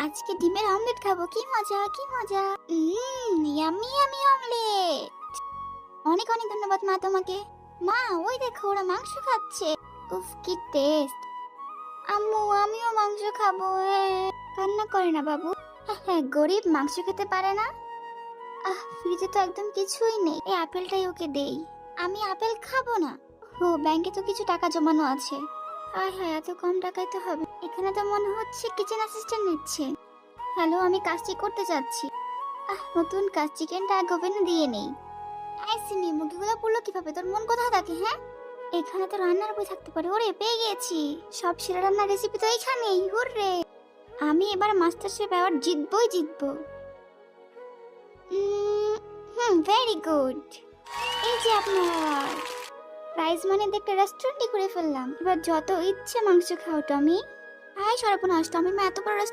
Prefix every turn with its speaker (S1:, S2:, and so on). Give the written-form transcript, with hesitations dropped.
S1: আজকে ডিমের অমলেট খাবো, কি মজা কি মজা। Yummy yummy omelette. অনেক অনেক ধন্যবাদ মা তোমাকে। মা ওই দেখো ওরা মাংস খাচ্ছে। উফ কি টেস্ট। আম্মু আমিও মাংস খাবো। কান্না করে না বাবু। হ্যাঁ গরিব মাংস খেতে পারে না। ফ্রিজে তো একদম কিছুই নেই, এই আপেলটাই ওকে দেই। আমি আপেল খাবো না। ও ব্যাংকে তো কিছু টাকা জমানো আছে। হ্যাঁ এত কম টাকায় তো হবে। এখানে তো মনে হচ্ছে কিচেন অ্যাসিস্ট্যান্ট নিচ্ছে। হ্যালো আমি কাজটি করতে যাচ্ছি। নতুন কাজ, চিকেনটা আগে ওভেনে দিয়ে নেই। সিমি মুরগিগুলো পড়লো কিভাবে? তোর মন কোথায় থাকে হ্যাঁ? এখানে তো রান্নার বই থাকতে পারে। ওরে পেয়ে গেছি, সব সেরা রান্নার রেসিপি তো এখানেই। হুররে, আমি এবার মাস্টার শেফ অ্যাওয়ার্ড জিতবই জিতবো। Very good. এই যে আপনার অ্যাওয়ার্ড। প্রাইজ মানে দেখতে রেস্টুরেন্টই করে ফেললাম। এবার যত ইচ্ছে মাংস খাও টমি। হাই সর্বনাশ, টমি মা এত বড় রেস্টুরেন্ট